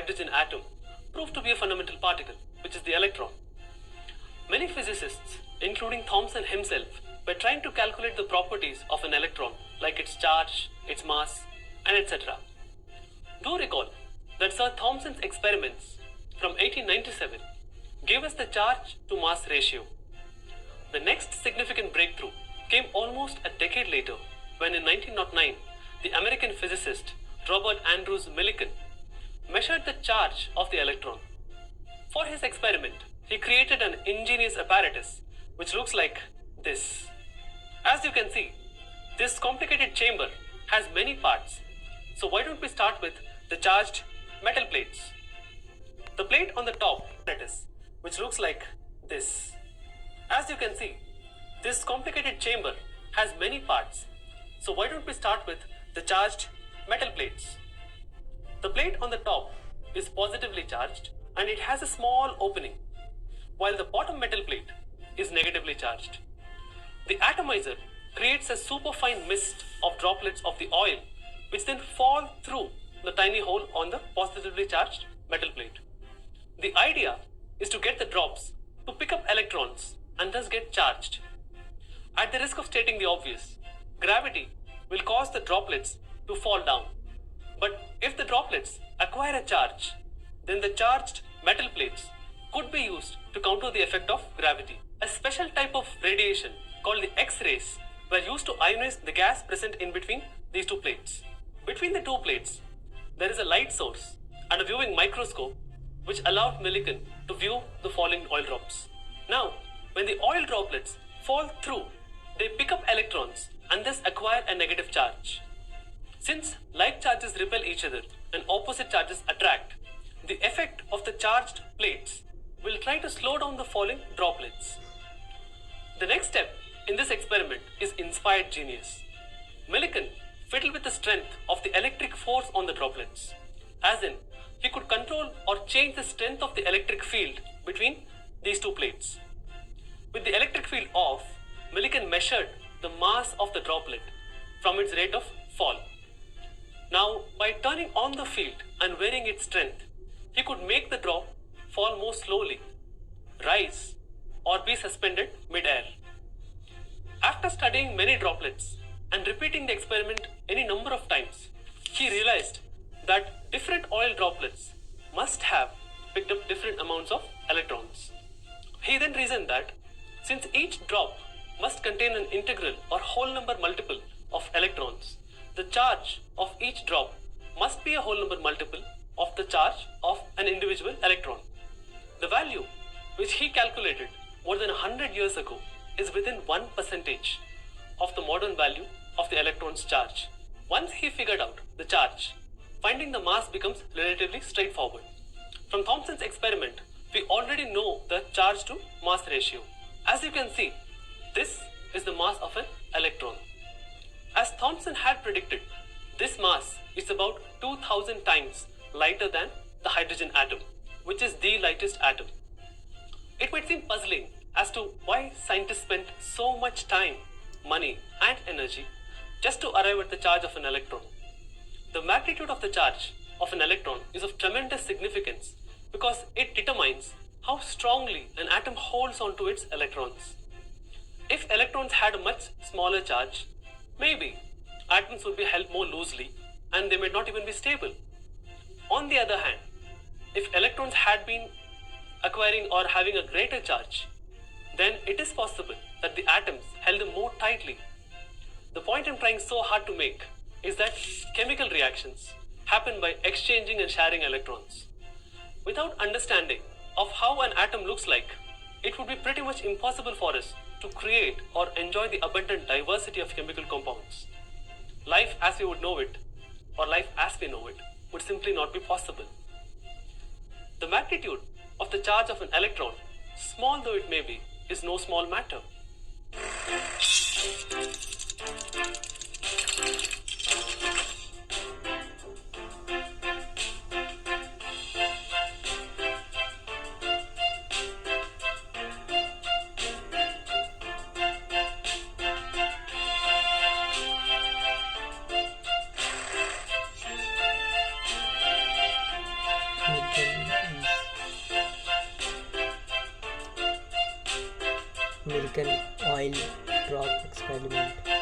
hydrogen atom proved to be a fundamental particle, which is the electron. Many physicists, including Thomson himself, were trying to calculate the properties of an electron, like its charge, its mass, and etc. Do recall that Sir Thomson's experiments from 1897 gave us the charge to mass ratio. The next significant breakthrough came almost a decade later when in 1909 the American physicist Robert Andrews Millikan measured the charge of the electron. For his experiment, he created an ingenious apparatus which looks like this. As you can see, this complicated chamber has many parts. So why don't we start with the charged metal plates? The plate on the top, that is, which looks like this. As you can see, this complicated chamber has many parts. So why don't we start with the charged metal plates? The plate on the top is positively charged and it has a small opening, while the bottom metal plate is negatively charged. The atomizer creates a superfine mist of droplets of the oil which then fall through the tiny hole on the positively charged metal plate. The idea is to get the drops to pick up electrons and thus get charged. At the risk of stating the obvious, gravity will cause the droplets to fall down. But if the droplets acquire a charge, then the charged metal plates could be used to counter the effect of gravity. A special type of radiation called the X-rays were used to ionize the gas present in between these two plates. Between the two plates, there is a light source and a viewing microscope which allowed Millikan to view the falling oil drops. Now, when the oil droplets fall through, they pick up electrons and thus acquire a negative charge. Since like charges repel each other and opposite charges attract, the effect of the charged plates will try to slow down the falling droplets. The next step in this experiment is inspired genius. Millikan fiddled with the strength of the electric force on the droplets, as in, he could control or change the strength of the electric field between these two plates. With the electric field off, Millikan measured the mass of the droplet from its rate of fall. Now, by turning on the field and varying its strength, he could make the drop fall more slowly, rise, or be suspended mid-air. After studying many droplets and repeating the experiment any number of times, he realized that different oil droplets must have picked up different amounts of electrons. He then reasoned that since each drop must contain an integral or whole number multiple of electrons, the charge of each drop must be a whole number multiple of the charge of an individual electron. The value which he calculated more than 100 years ago is within 1% of the modern value of the electron's charge. Once he figured out the charge, finding the mass becomes relatively straightforward. From Thomson's experiment, we already know the charge to mass ratio. As you can see, this is the mass of an electron. As Thomson had predicted, this mass is about 2000 times lighter than the hydrogen atom, which is the lightest atom. It might seem puzzling as to why scientists spent so much time, money, and energy just to arrive at the charge of an electron. The magnitude of the charge of an electron is of tremendous significance because it determines how strongly an atom holds onto its electrons. If electrons had a much smaller charge, maybe atoms would be held more loosely and they may not even be stable. On the other hand, if electrons had been acquiring or having a greater charge, then it is possible that the atoms held them more tightly. The point I'm trying so hard to make is that chemical reactions happen by exchanging and sharing electrons. Without understanding of how an atom looks like, it would be pretty much impossible for us to create or enjoy the abundant diversity of chemical compounds. Life as we would know it, or life as we know it, would simply not be possible. The magnitude of the charge of an electron, small though it may be, is no small matter. Milikan oil drop experiment.